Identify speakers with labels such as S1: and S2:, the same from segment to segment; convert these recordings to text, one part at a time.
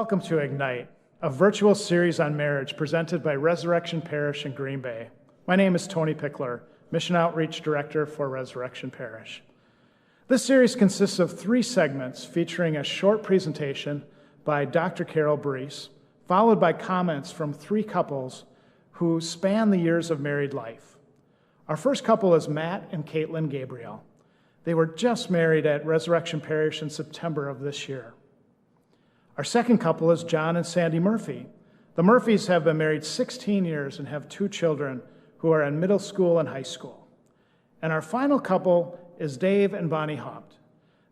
S1: Welcome to Ignite, a virtual series on marriage presented by Resurrection Parish in Green Bay. My name is Tony Pickler, Mission Outreach Director for Resurrection Parish. This series consists of 3 segments featuring a short presentation by Dr. Carol Bruess, followed by comments from 3 couples who span the years of married life. Our first couple is Matt and Caitlin Gabriel. They were just married at Resurrection Parish in September of this year. Our second couple is John and Sandy Murphy. The Murphys have been married 16 years and have 2 children who are in middle school and high school. And our final couple is Dave and Bonnie Haupt.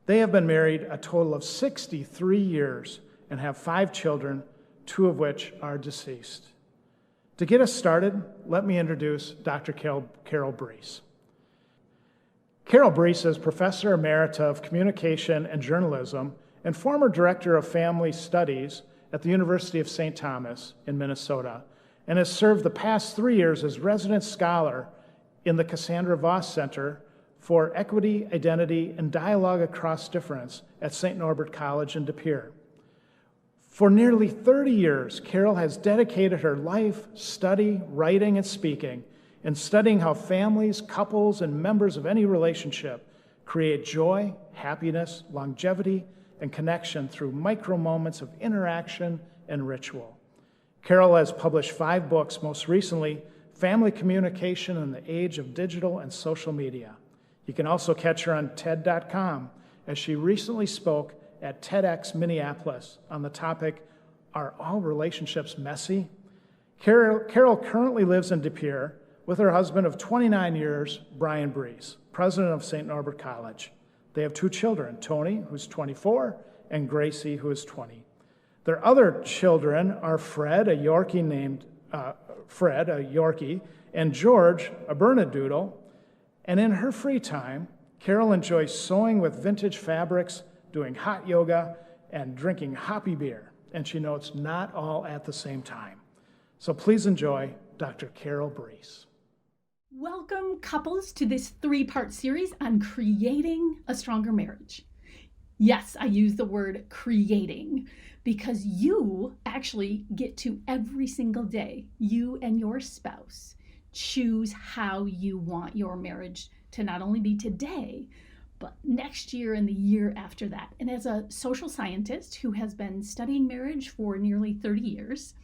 S1: They have been married a total of 63 years and have 5 children, 2 of which are deceased. To get us started, let me introduce Dr. Carol Bruess. Carol Bruess is Professor Emerita of Communication and Journalism and former Director of Family Studies at the University of St. Thomas in Minnesota, and has served the past 3 years as resident scholar in the Cassandra Voss Center for Equity, Identity, and Dialogue Across Difference at St. Norbert College in De Pere. For nearly 30 years, Carol has dedicated her life, study, writing, and speaking in studying how families, couples, and members of any relationship create joy, happiness, longevity, and connection through micro moments of interaction and ritual. Carol has published 5 books, most recently, Family Communication in the Age of Digital and Social Media. You can also catch her on TED.com, as she recently spoke at TEDx Minneapolis on the topic, Are All Relationships Messy? Carol currently lives in De Pere with her husband of 29 years, Brian Bruess, president of St. Norbert College. They have 2 children, Tony, who's 24, and Gracie, who is 20. Their other children are Fred, a Yorkie, and George, a Bernedoodle. And in her free time, Carol enjoys sewing with vintage fabrics, doing hot yoga, and drinking hoppy beer. And she notes not all at the same time. So please enjoy Dr. Carol Bruess.
S2: Welcome, couples, to this 3-part series on creating a stronger marriage. Yes, I use the word creating because you actually get to every single day, you and your spouse, choose how you want your marriage to not only be today, but next year and the year after that. And as a social scientist who has been studying marriage for nearly 30 years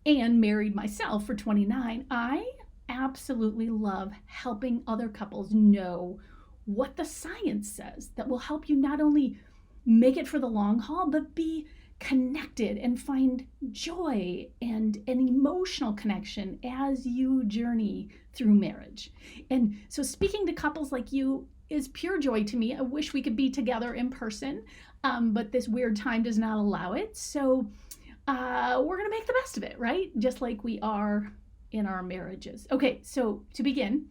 S2: and married myself for 29, I absolutely love helping other couples know what the science says that will help you not only make it for the long haul, but be connected and find joy and an emotional connection as you journey through marriage. And so speaking to couples like you is pure joy to me. I wish we could be together in person, but this weird time does not allow it. So we're going to make the best of it, right? Just like we are in our marriages. Okay, so to begin,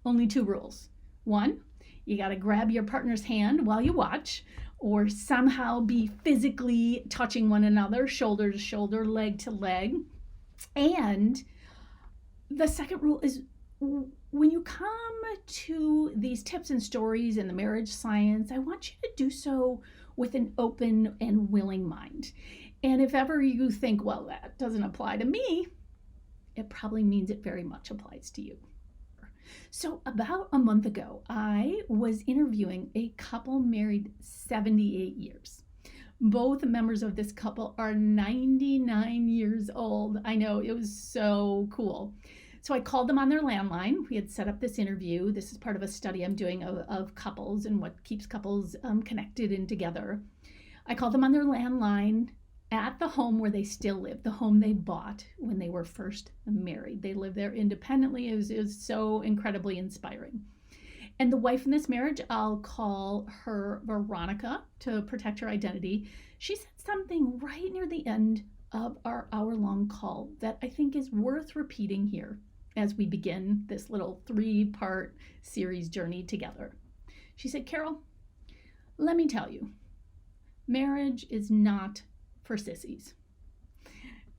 S2: only 2 rules. 1, you got to grab your partner's hand while you watch, or somehow be physically touching one another, shoulder to shoulder, leg to leg. And the second rule is when you come to these tips and stories in the marriage science, I want you to do so with an open and willing mind. And if ever you think, well, that doesn't apply to me, it probably means it very much applies to you. So about a month ago, I was interviewing a couple married 78 years. Both members of this couple are 99 years old. I know, it was so cool. So I called them on their landline. We had set up this interview. This is part of a study I'm doing of couples and what keeps couples connected and together. I called them on their landline at the home where they still live, the home they bought when they were first married. They live there independently. It was so incredibly inspiring. And the wife in this marriage, I'll call her Veronica to protect her identity. She said something right near the end of our hour-long call that I think is worth repeating here as we begin this little 3-part series journey together. She said, Carol, let me tell you, marriage is not for sissies.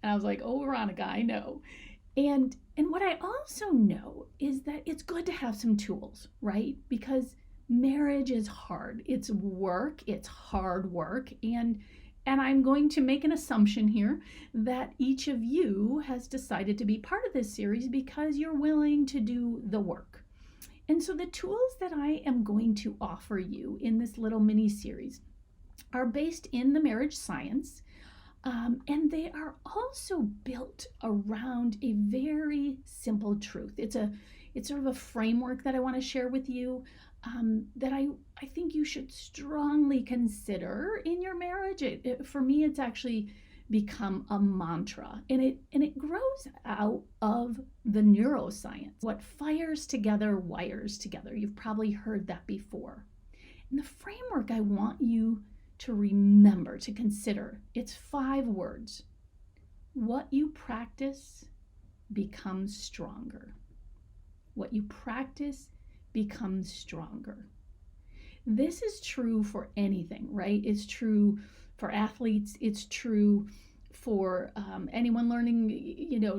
S2: And I was like, oh, Veronica, I know. And what I also know is that it's good to have some tools, right? Because marriage is hard. It's work. It's hard work. And And I'm going to make an assumption here that each of you has decided to be part of this series because you're willing to do the work. And so the tools that I am going to offer you in this little mini series are based in the marriage science, and they are also built around a very simple truth. It's sort of a framework that I want to share with you that I think you should strongly consider in your marriage. For me, it's actually become a mantra, and it grows out of the neuroscience. What fires together wires together. You've probably heard that before. And the framework I want you to remember, to consider, it's 5 words. What you practice becomes stronger. What you practice becomes stronger. This is true for anything, right? It's true for athletes. It's true for anyone learning,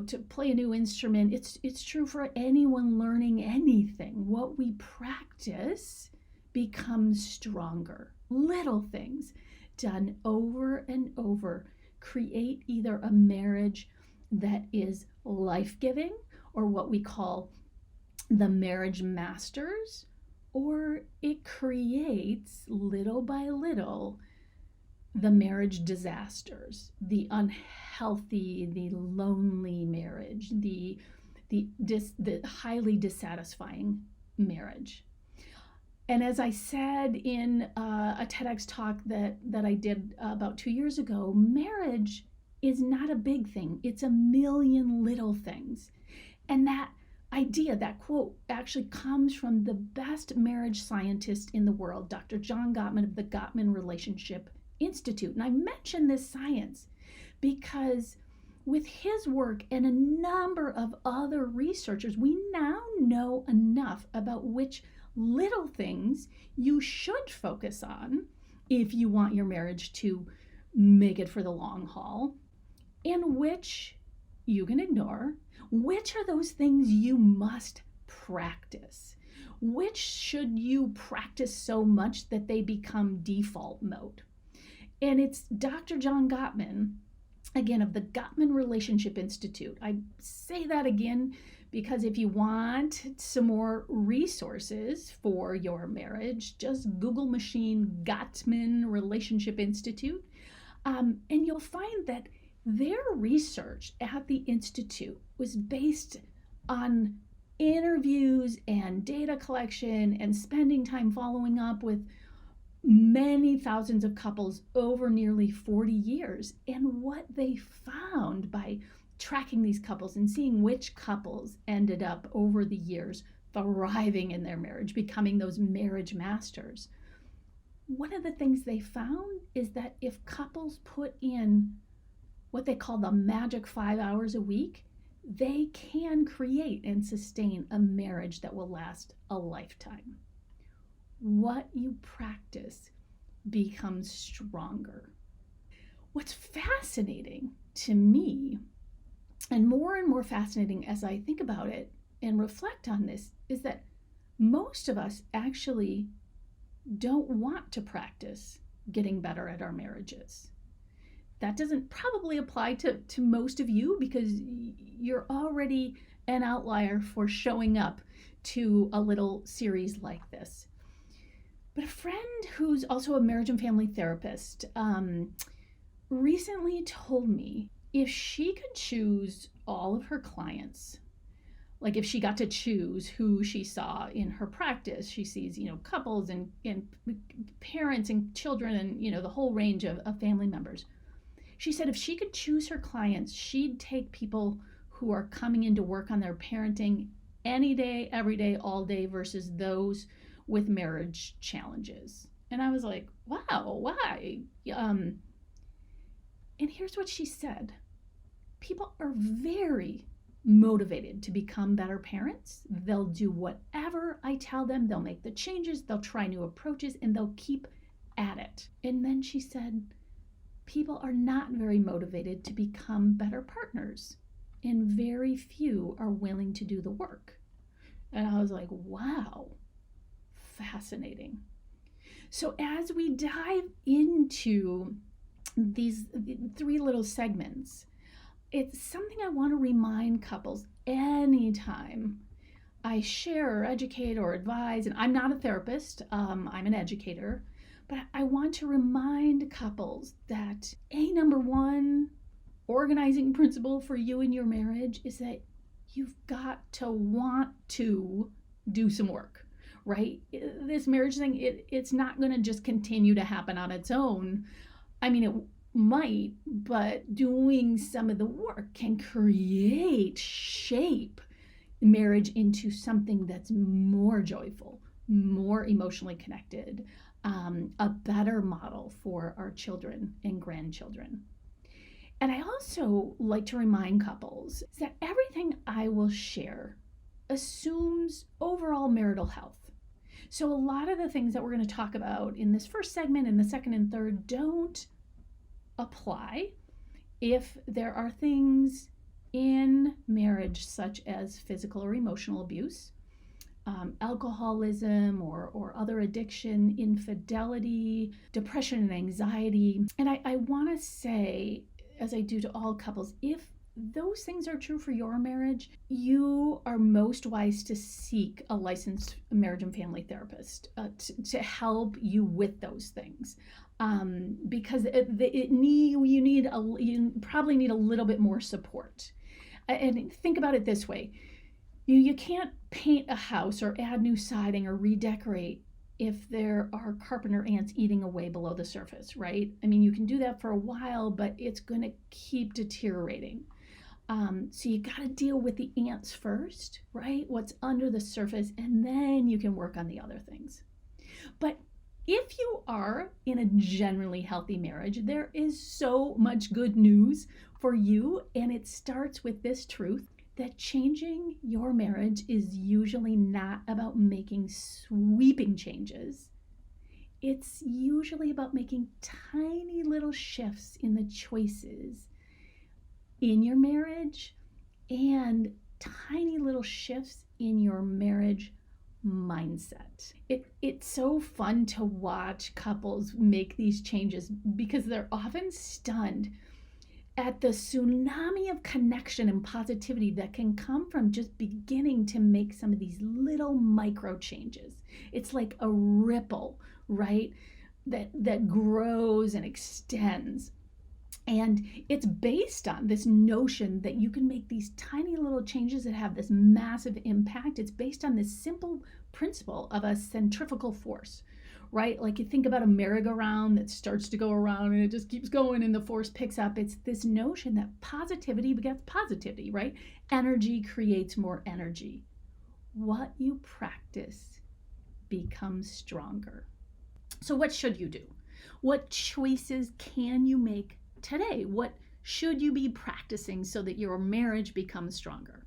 S2: to play a new instrument. It's true for anyone learning anything. What we practice becomes stronger. Little things done over and over create either a marriage that is life-giving, or what we call the marriage masters, or it creates little by little the marriage disasters, the unhealthy, the lonely marriage, the highly dissatisfying marriage. And as I said in a TEDx talk that I did about 2 years ago, marriage is not a big thing. It's a million little things. And that idea, that quote, actually comes from the best marriage scientist in the world, Dr. John Gottman of the Gottman Relationship Institute. And I mention this science because with his work and a number of other researchers, we now know enough about which little things you should focus on if you want your marriage to make it for the long haul, and which you can ignore. Which are those things you must practice? Which should you practice so much that they become default mode? And it's Dr. John Gottman, again, of the Gottman Relationship Institute. I say that again because if you want some more resources for your marriage, just Google machine Gottman Relationship Institute, and you'll find that their research at the Institute was based on interviews and data collection and spending time following up with many thousands of couples over nearly 40 years. And what they found by tracking these couples and seeing which couples ended up over the years thriving in their marriage, becoming those marriage masters. One of the things they found is that if couples put in what they call the magic 5 hours a week, they can create and sustain a marriage that will last a lifetime. What you practice becomes stronger. What's fascinating to me, and more fascinating as I think about it and reflect on this, is that most of us actually don't want to practice getting better at our marriages. That doesn't probably apply to most of you because you're already an outlier for showing up to a little series like this. But a friend who's also a marriage and family therapist recently told me if she could choose all of her clients, like if she got to choose who she saw in her practice, she sees, couples and parents and children and, the whole range of family members. She said if she could choose her clients, she'd take people who are coming in to work on their parenting any day, every day, all day versus those with marriage challenges. And I was like, wow, why? And here's what she said. People are very motivated to become better parents. They'll do whatever I tell them. They'll make the changes. They'll try new approaches, and they'll keep at it. And then she said, people are not very motivated to become better partners, and very few are willing to do the work. And I was like, wow, fascinating. So as we dive into these three little segments, it's something I want to remind couples anytime I share or educate or advise. And I'm not a therapist, I'm an educator, but I want to remind couples that number one organizing principle for you and your marriage is that you've got to want to do some work, right? This marriage thing, it's not going to just continue to happen on its own. I mean, it might, but doing some of the work can shape marriage into something that's more joyful, more emotionally connected, a better model for our children and grandchildren. And I also like to remind couples that everything I will share assumes overall marital health. So a lot of the things that we're going to talk about in this first segment and the second and third don't apply if there are things in marriage such as physical or emotional abuse, alcoholism or other addiction, infidelity, depression and anxiety. And I want to say, as I do to all couples, if those things are true for your marriage, you are most wise to seek a licensed marriage and family therapist to help you with those things, because you probably need a little bit more support. And think about it this way: you can't paint a house or add new siding or redecorate if there are carpenter ants eating away below the surface, right? I mean, you can do that for a while, but it's going to keep deteriorating. So you got to deal with the ants first, right? What's under the surface, and then you can work on the other things. But if you are in a generally healthy marriage, there is so much good news for you, and it starts with this truth: that changing your marriage is usually not about making sweeping changes. It's usually about making tiny little shifts in the choices in your marriage and tiny little shifts in your marriage mindset. It's so fun to watch couples make these changes because they're often stunned at the tsunami of connection and positivity that can come from just beginning to make some of these little micro changes. It's like a ripple, right? That grows and extends. And it's based on this notion that you can make these tiny little changes that have this massive impact. It's based on this simple principle of a centrifugal force, right? Like you think about a merry-go-round that starts to go around and it just keeps going and the force picks up. It's this notion that positivity begets positivity, right? Energy creates more energy. What you practice becomes stronger. So what should you do? What choices can you make today? What should you be practicing so that your marriage becomes stronger?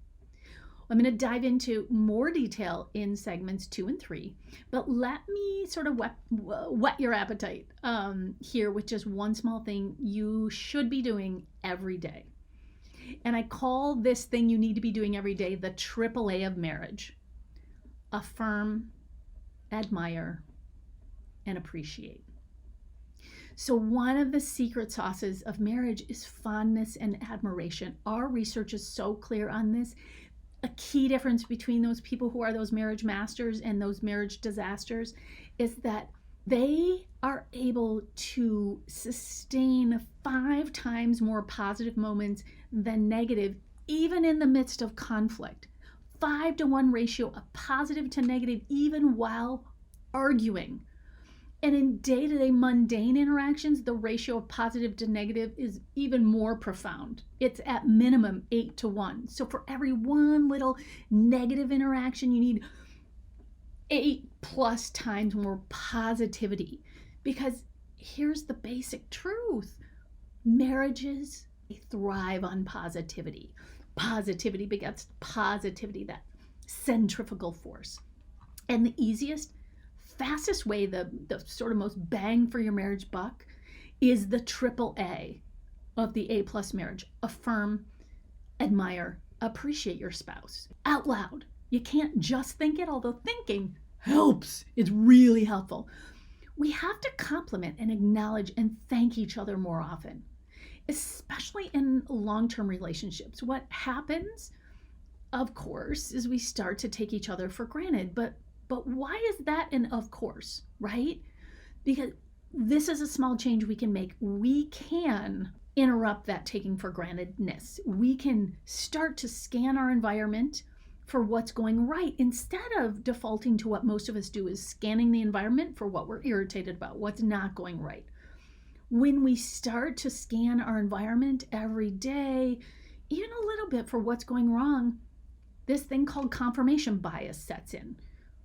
S2: I'm going to dive into more detail in segments 2 and 3, but let me sort of whet your appetite here with just one small thing you should be doing every day. And I call this thing you need to be doing every day the AAA of marriage: affirm, admire, and appreciate. So one of the secret sauces of marriage is fondness and admiration. Our research is so clear on this. A key difference between those people who are those marriage masters and those marriage disasters is that they are able to sustain 5 times more positive moments than negative, even in the midst of conflict. 5-to-1 ratio of positive to negative, even while arguing. And in day-to-day mundane interactions, the ratio of positive to negative is even more profound. It's at minimum 8-to-1. So for every one little negative interaction, you need 8+ times more positivity. Because here's the basic truth: marriages thrive on positivity. Positivity begets positivity, that centrifugal force. And the fastest way, the sort of most bang for your marriage buck, is the AAA of the A+ marriage: affirm, admire, appreciate your spouse out loud. You can't just think it, although thinking helps. It's really helpful. We have to compliment and acknowledge and thank each other more often, especially in long-term relationships. What happens, of course, is we start to take each other for granted. But why is that an of course, right? Because this is a small change we can make. We can interrupt that taking for grantedness. We can start to scan our environment for what's going right instead of defaulting to what most of us do, is scanning the environment for what we're irritated about, what's not going right. When we start to scan our environment every day, even a little bit, for what's going wrong, this thing called confirmation bias sets in.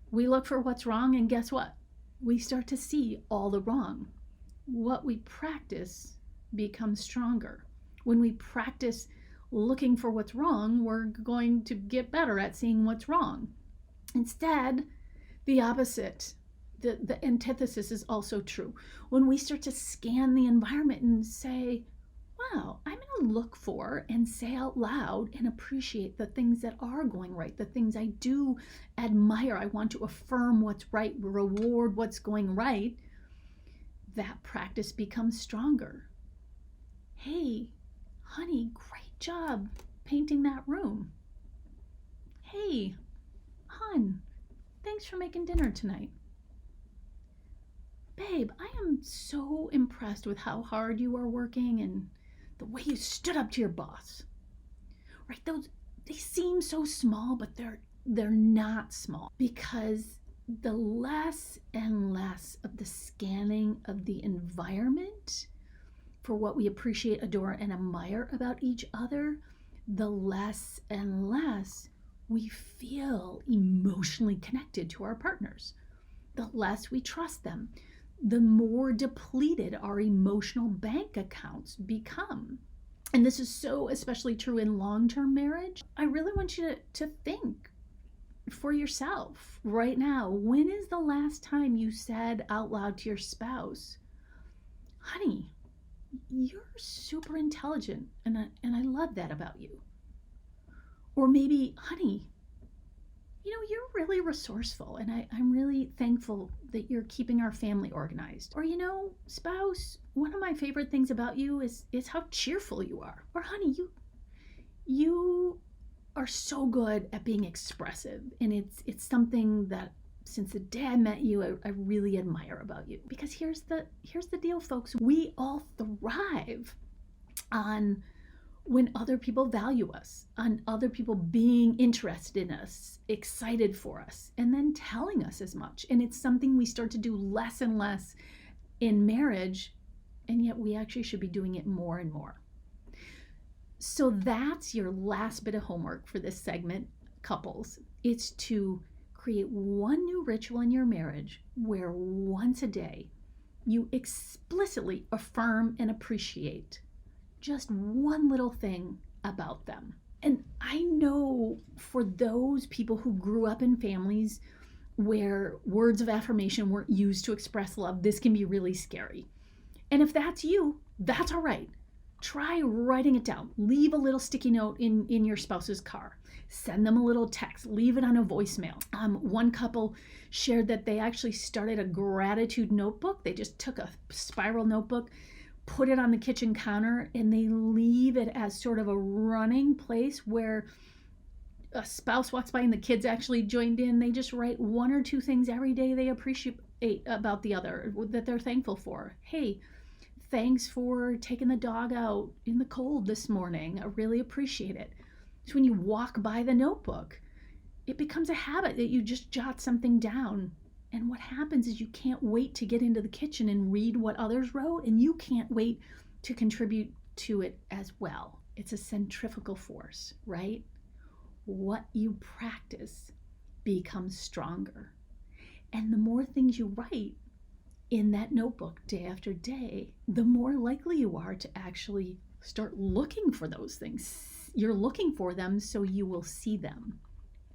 S2: We look for what's wrong, and guess what? We start to see all the wrong. What we practice becomes stronger. When we practice looking for what's wrong, we're going to get better at seeing what's wrong. Instead, the opposite, the antithesis is also true. When we start to scan the environment and say, wow, I'm going to look for and say out loud and appreciate the things that are going right, the things I do admire. I want to affirm what's right, reward what's going right. That practice becomes stronger. Hey, honey, great job painting that room. Hey, hon, thanks for making dinner tonight. Babe, I am so impressed with how hard you are working and the way you stood up to your boss. Right? They seem so small, but they're not small, because the less and less of the scanning of the environment for what we appreciate, adore, and admire about each other, the less and less we feel emotionally connected to our partners. The less we trust them, the more depleted our emotional bank accounts become. And this is so especially true in long-term marriage. I really want you to think for yourself right now. When is the last time you said out loud to your spouse, honey, you're super intelligent and I love that about you? Or maybe, honey, you're really resourceful and I'm really thankful that you're keeping our family organized. Or, spouse, one of my favorite things about you is how cheerful you are. Or, honey, you are so good at being expressive, and it's something that since the day I met you, I really admire about you. Because here's the deal, folks. We all thrive on when other people value us, on other people being interested in us, excited for us, and then telling us as much. And it's something we start to do less and less in marriage, and yet we actually should be doing it more and more. So that's your last bit of homework for this segment, couples. It's to create one new ritual in your marriage where once a day you explicitly affirm and appreciate just one little thing about them. And I know for those people who grew up in families where words of affirmation weren't used to express love, this can be really scary. And if that's you, that's all right. Try writing it down. Leave a little sticky note in your spouse's car. Send them a little text. Leave it on a voicemail. One couple shared that they actually started a gratitude notebook. They just took a spiral notebook, put it on the kitchen counter, and they leave it as sort of a running place where a spouse walks by and the kids actually joined in. They just write one or two things every day they appreciate about the other, that they're thankful for. Hey, thanks for taking the dog out in the cold this morning. I really appreciate it. So when you walk by the notebook, it becomes a habit that you just jot something down. And what happens is you can't wait to get into the kitchen and read what others wrote, and you can't wait to contribute to it as well. It's a centrifugal force, right? What you practice becomes stronger. And the more things you write in that notebook day after day, the more likely you are to actually start looking for those things. You're looking for them, so you will see them.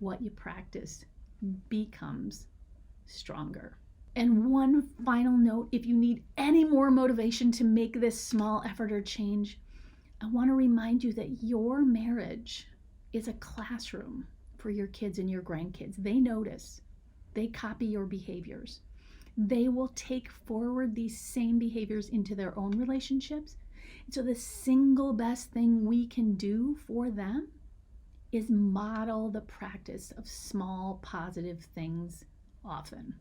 S2: What you practice becomes stronger. And one final note, if you need any more motivation to make this small effort or change, I want to remind you that your marriage is a classroom for your kids and your grandkids. They notice, they copy your behaviors. they will take forward these same behaviors into their own relationships. And so the single best thing we can do for them is model the practice of small positive things often.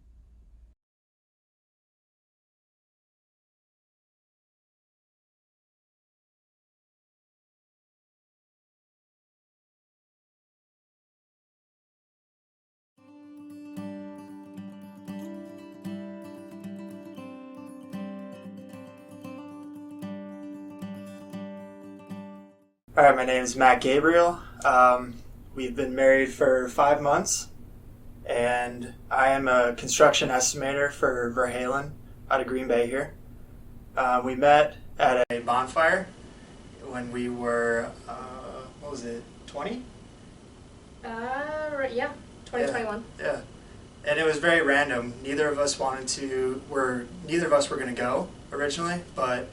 S3: All right, my name is Matt Gabriel. We've been married for 5 months, and I am a construction estimator for Verhalen out of Green Bay here. We met at a bonfire when we were, 20?
S4: Right, yeah, 2021.
S3: Yeah. And it was very random. Neither of us were going to go originally, but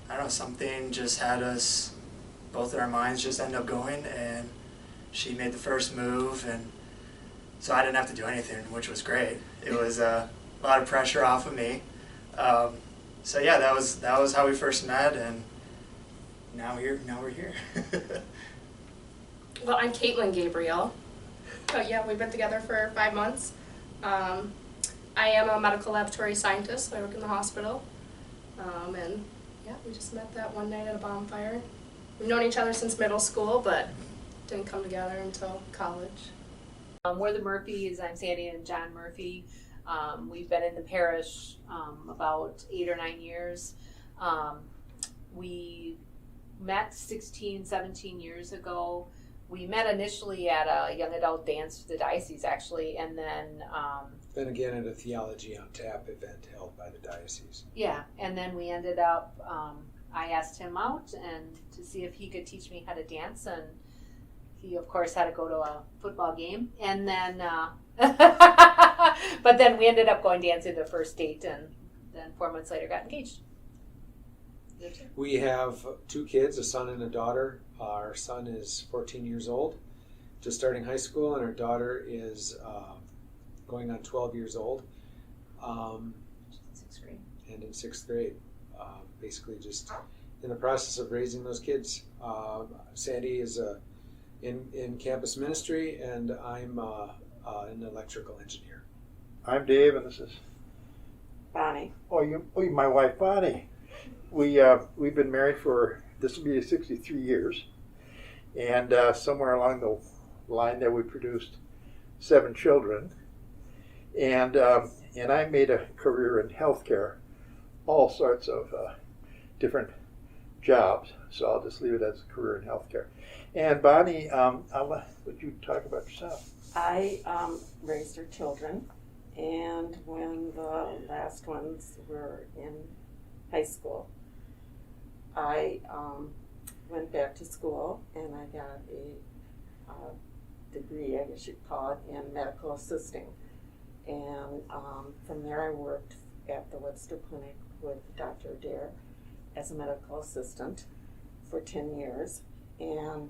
S3: I don't know, something just had us, both of our minds just ended up going, and she made the first move, and so I didn't have to do anything, which was great. It was a lot of pressure off of me. So yeah, that was how we first met, and now we're here.
S4: Well, I'm Caitlin Gabriel. Oh yeah, we've been together for 5 months. I am a medical laboratory scientist, so I work in the hospital. And yeah, we just met that one night at a bonfire. We've known each other since middle school, but didn't come together until college.
S5: We're the Murphys. I'm Sandy and John Murphy. We've been in the parish about 8 or 9 years. We met 16, 17 years ago. We met initially at a young adult dance for the diocese, actually, and then
S6: again at a Theology on Tap event held by the diocese.
S5: Yeah, and then we ended up, I asked him out and to see if he could teach me how to dance, and he, of course, had to go to a football game, and then, but then we ended up going dancing the first date, and then 4 months later got engaged.
S6: We have 2 kids, a son and a daughter. Our son is 14 years old, just starting high school, and our daughter is going on 12 years old.
S5: 6th grade.
S6: And in 6th grade. Basically just in the process of raising those kids. Sandy is in campus ministry, and I'm an electrical engineer.
S7: I'm Dave, and this is
S5: Bonnie.
S7: my wife Bonnie. We've been married for, this will be 63 years, and somewhere along the line there we produced 7 children, and I made a career in healthcare, all sorts of different jobs. So I'll just leave it as a career in healthcare. And Bonnie, I'll let you talk about yourself.
S8: I raised her children, and when the last ones were in high school, I went back to school, and I got a degree, I guess you'd call it, in medical assisting. And from there I worked at the Webster Clinic with Dr. Adair as a medical assistant for 10 years. And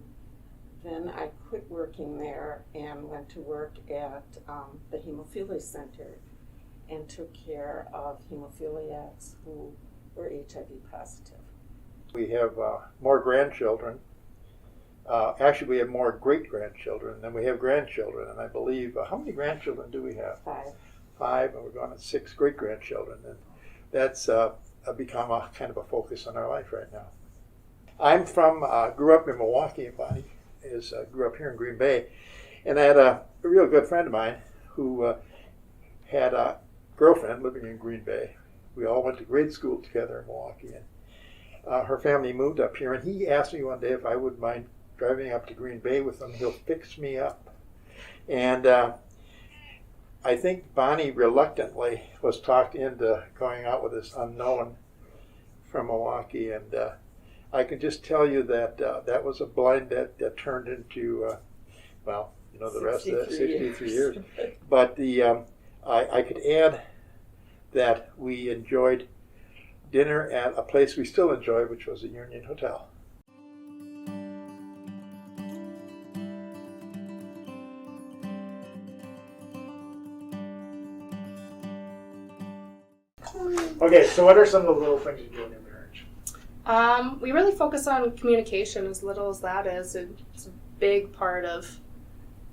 S8: then I quit working there and went to work at the Hemophilia Center and took care of hemophiliacs who were HIV positive.
S7: We have more grandchildren. Actually, we have more great-grandchildren than we have grandchildren. And I believe, how many grandchildren do we have?
S8: 5.
S7: 5, and we're going to 6 great-grandchildren. And that's become a kind of a focus in our life right now. I'm grew up in Milwaukee, and Bonnie grew up here in Green Bay. And I had a real good friend of mine who had a girlfriend living in Green Bay. We all went to grade school together in Milwaukee. And her family moved up here, and he asked me one day if I wouldn't mind driving up to Green Bay with him. He'll fix me up. And I think Bonnie reluctantly was talked into going out with this unknown from Milwaukee, and I can just tell you that that was a blind that turned into, the rest of that 63 years. But I could add that we enjoyed dinner at a place we still enjoy, which was the Union Hotel.
S1: Okay, so what are some of the little things you do in your marriage?
S4: We really focus on communication, as little as that is. It's a big part of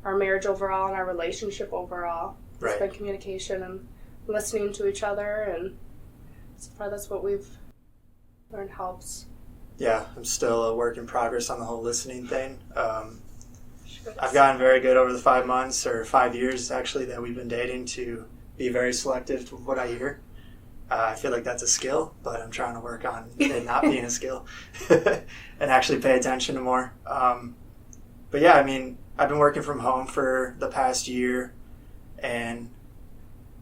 S4: our marriage overall and our relationship overall.
S3: Right.
S4: It's been communication and listening to each other, and so far that's what we've learned helps.
S3: Yeah, I'm still a work in progress on the whole listening thing. I've gotten very good over the 5 months, or 5 years actually, that we've been dating, to be very selective with what I hear. I feel like that's a skill, but I'm trying to work on it not being a skill and actually pay attention to more. But yeah, I mean, I've been working from home for the past year, and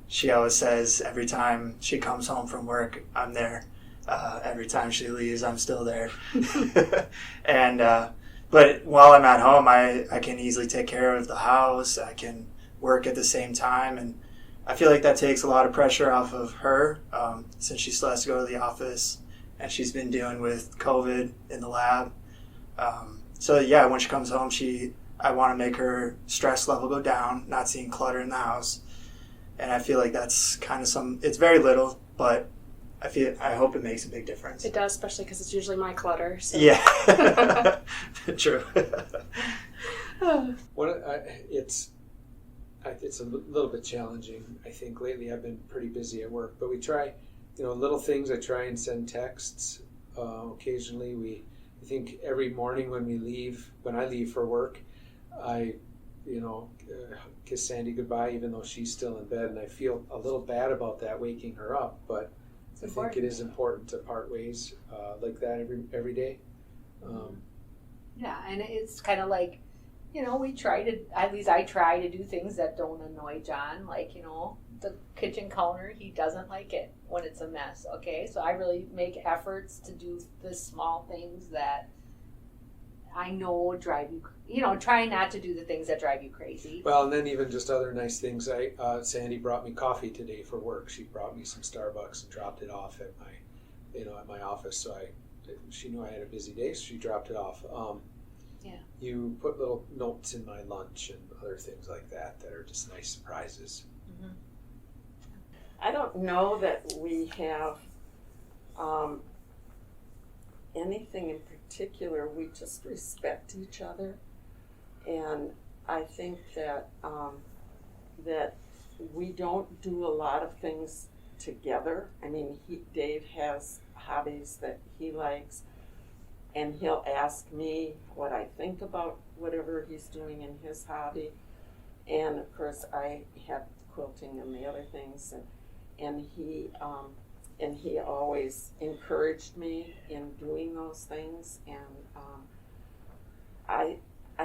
S3: she always says every time she comes home from work, I'm there. Every time she leaves, I'm still there. And but while I'm at home, I can easily take care of the house. I can work at the same time, and I feel like that takes a lot of pressure off of her, since she still has to go to the office, and she's been dealing with COVID in the lab. So yeah, when she comes home, I want to make her stress level go down, not seeing clutter in the house. And I feel like that's kind of it's very little, but I hope it makes a big difference.
S4: It does, especially because it's usually my clutter. So.
S3: Yeah, true.
S6: It's a little bit challenging. I think lately I've been pretty busy at work, but we try, little things. I try and send texts. Occasionally, I think every morning when I leave for work, I, kiss Sandy goodbye, even though she's still in bed, and I feel a little bad about that, waking her up, but I think it is important to part ways like that every day.
S5: Yeah, and it's kind of like, we try to, at least I try to do things that don't annoy John, like, the kitchen counter, he doesn't like it when it's a mess, okay? So I really make efforts to do the small things that I know drive you, try not to do the things that drive you crazy.
S6: Well, and then even just other nice things. Sandy brought me coffee today for work. She brought me some Starbucks and dropped it off at my office. So she knew I had a busy day, so she dropped it off.
S5: Yeah.
S6: You put little notes in my lunch and other things like that are just nice surprises.
S5: Mm-hmm.
S8: I don't know that we have anything in particular. We just respect each other, and I think that that we don't do a lot of things together. I mean, Dave has hobbies that he likes, and he'll ask me what I think about whatever he's doing in his hobby. And of course, I have quilting and the other things, and he always encouraged me in doing those things. And I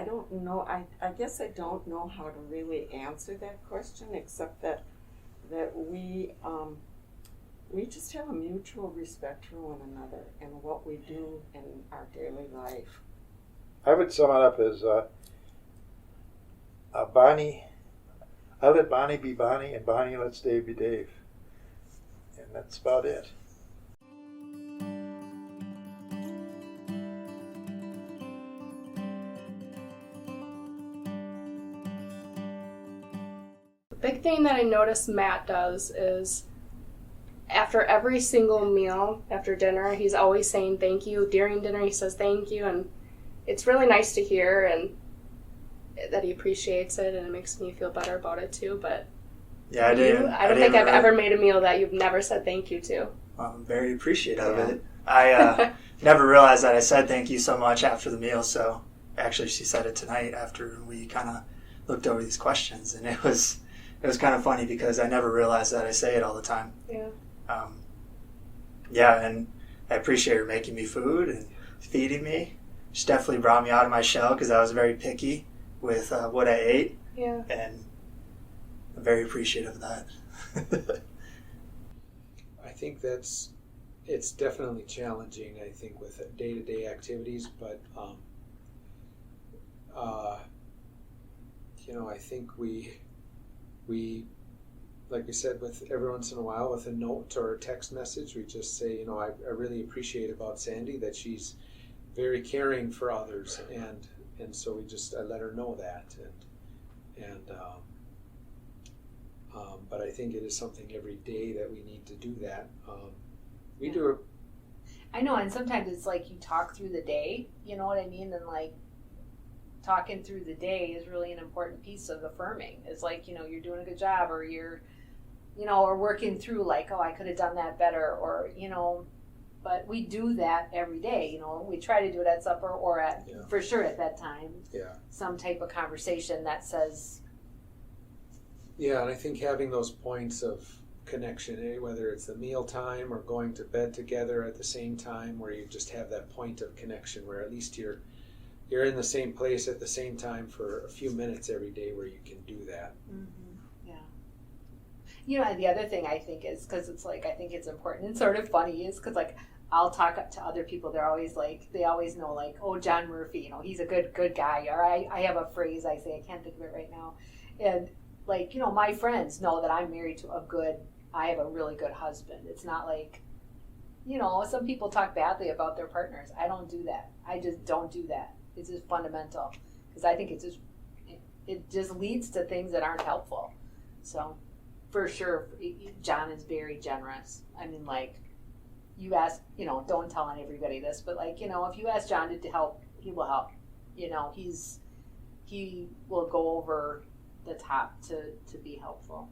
S8: don't know. I guess I don't know how to really answer that question, except that we just have a mutual respect for one another and what we do in our daily life.
S7: I would sum it up as Bonnie. I let Bonnie be Bonnie, and Bonnie lets Dave be Dave, and that's about it.
S4: The big thing that I noticed Matt does is after every single meal, after dinner, he's always saying thank you. During dinner, he says thank you, and it's really nice to hear and that he appreciates it, and it makes me feel better about it too. But
S3: yeah,
S4: I don't think I've ever made a meal that you've never said thank you to.
S3: Well, I'm very appreciative of it. I never realized that I said thank you so much after the meal, so actually she said it tonight after we kind of looked over these questions, and it was kind of funny because I never realized that I say it all the time.
S4: Yeah.
S3: Yeah, and I appreciate her making me food and feeding me. She definitely brought me out of my shell because I was very picky with what I ate.
S4: Yeah.
S3: And I'm very appreciative of that.
S6: I think it's definitely challenging, I think, with day-to-day activities, but I think we like we said, with every once in a while with a note or a text message, we just say, I really appreciate about Sandy that she's very caring for others, and so I let her know that, but I I think it is something every day that we need to do that. We
S5: Yeah.
S6: do it.
S5: I know, and sometimes it's like you talk through the day, you know what I mean? And like talking through the day is really an important piece of affirming. It's like, you're doing a good job, or you're, or working through like, oh, I could have done that better, or, but we do that every day, we try to do it at supper or for sure at that time, some type of conversation that says.
S6: Yeah, and I think having those points of connection, whether it's the meal time or going to bed together at the same time, where you just have that point of connection where at least you're in the same place at the same time for a few minutes every day where you can do that.
S5: Mm-hmm. Yeah. And the other thing I think is, because it's like, I think it's important and sort of funny, is because like I'll talk to other people, they're always like, they always know like, oh, John Murphy, he's a good guy. Or I have a phrase I say, I can't think of it right now. And like, my friends know that I'm married to I have a really good husband. It's not like, some people talk badly about their partners. I don't do that. I just don't do that. It's just fundamental, because I think it just leads to things that aren't helpful. So for sure, John is very generous. I mean, like, you ask, don't tell everybody this, but like, if you ask John to help, he will help. He will go over the top to be helpful.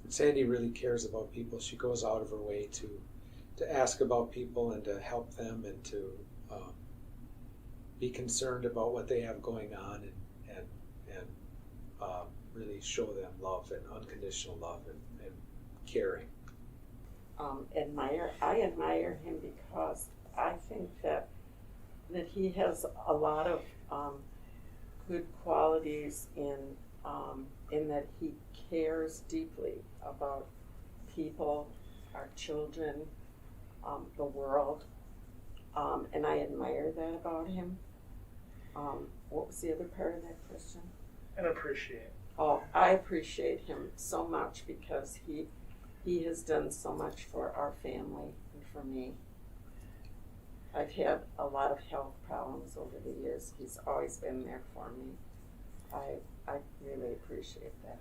S6: Sandy really cares about people. She goes out of her way to ask about people and to help them and to be concerned about what they have going on and really show them love and unconditional love and caring.
S8: I admire him because I think that he has a lot of good qualities in that he cares deeply about people, our children, the world, and I admire that about him. What was the other part of that question?
S1: And appreciate.
S8: Oh, I appreciate him so much because he has done so much for our family and for me. I've had a lot of health problems over the years. He's always been there for me. I really appreciate that.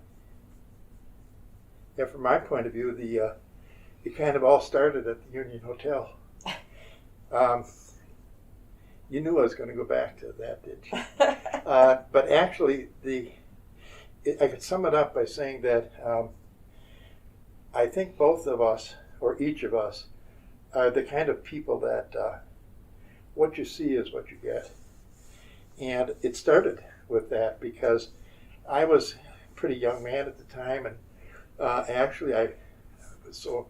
S7: Yeah, from my point of view, it kind of all started at the Union Hotel. You knew I was going to go back to that, didn't you? But actually, I could sum it up by saying that I think both of us, or each of us, are the kind of people that what you see is what you get. And it started with that because I was a pretty young man at the time, and actually I was so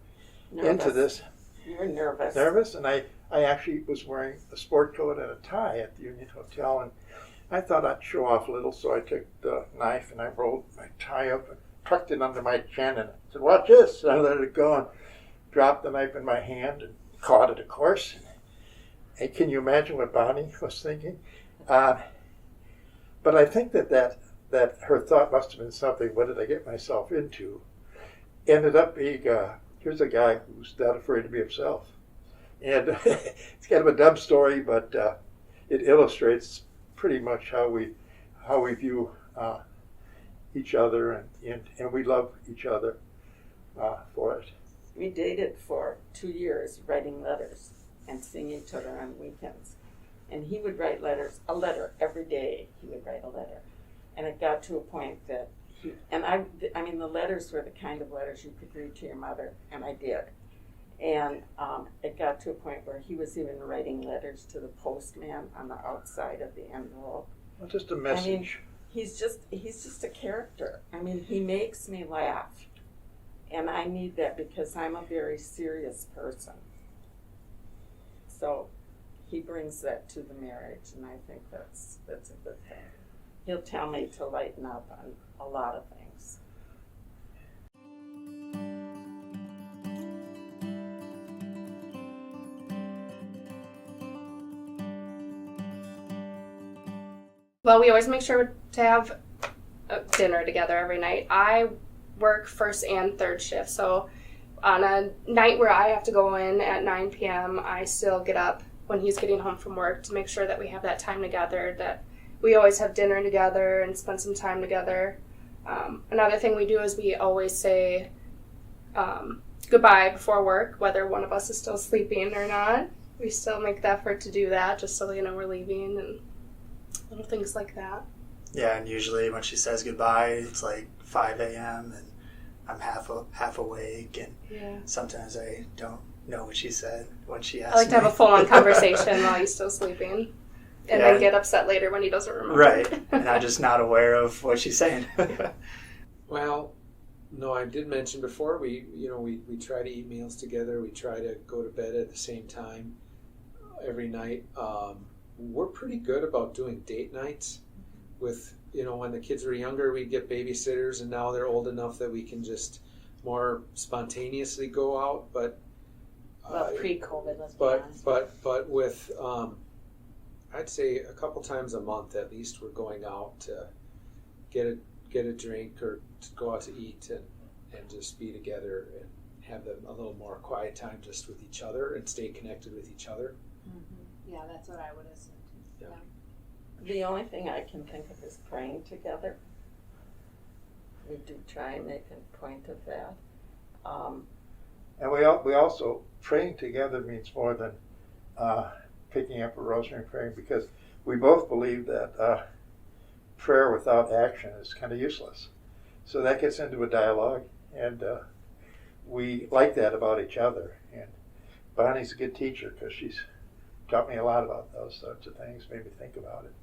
S7: into this.
S8: You were nervous.
S7: Nervous, and I actually was wearing a sport coat and a tie at the Union Hotel, and I thought I'd show off a little, so I took the knife and I rolled my tie up and tucked it under my chin and said, "Watch this!" And I let it go and dropped the knife in my hand and caught it, of course. And can you imagine what Bonnie was thinking? But I think that her thought must have been something, what did I get myself into? Ended up being, here's a guy who's not afraid to be himself. And it's kind of a dumb story, but it illustrates pretty much how we view each other, and we love each other for it.
S8: We dated for 2 years, writing letters and seeing each other on weekends. And he would write a letter every day. He would write a letter, and it got to a point that I mean, the letters were the kind of letters you could read to your mother, and I did. And it got to a point where he was even writing letters to the postman on the outside of the envelope.
S7: Well, just a message.
S8: I mean, he's just a character. I mean, he makes me laugh, and I need that because I'm a very serious person. So he brings that to the marriage, and I think that's a good thing. He'll tell me to lighten up on a lot of things.
S4: Well, we always make sure to have dinner together every night. I work first and third shift, so on a night where I have to go in at 9 p.m., I still get up when he's getting home from work to make sure that we have that time together, that we always have dinner together and spend some time together. Another thing we do is we always say goodbye before work, whether one of us is still sleeping or not. We still make the effort to do that just so they know we're leaving and little things like that.
S3: Yeah, and usually when she says goodbye, it's like 5 a.m. and I'm half awake, and sometimes I don't know what she said when she asks
S4: I like to have
S3: me.
S4: a full-on conversation while he's still sleeping, and then get upset later when he doesn't remember.
S3: Right, and I'm just not aware of what she's saying.
S6: Well, no, I did mention before, we try to eat meals together. We try to go to bed at the same time every night. We're pretty good about doing date nights with, when the kids were younger, we'd get babysitters, and now they're old enough that we can just more spontaneously go out. But
S5: pre-COVID, let's be honest.
S6: But with, I'd say a couple times a month at least, we're going out to get a drink or to go out to eat and just be together and have a little more quiet time just with each other and stay connected with each other.
S5: Mm-hmm. Yeah, that's what I would assume.
S6: Yeah.
S8: The only thing I can think of is praying together. We do try and make a point of that.
S7: And we also, praying together means more than picking up a rosary and praying, because we both believe that prayer without action is kind of useless. So that gets into a dialogue, and we like that about each other. And Bonnie's a good teacher because she's taught me a lot about those sorts of things, made me think about it.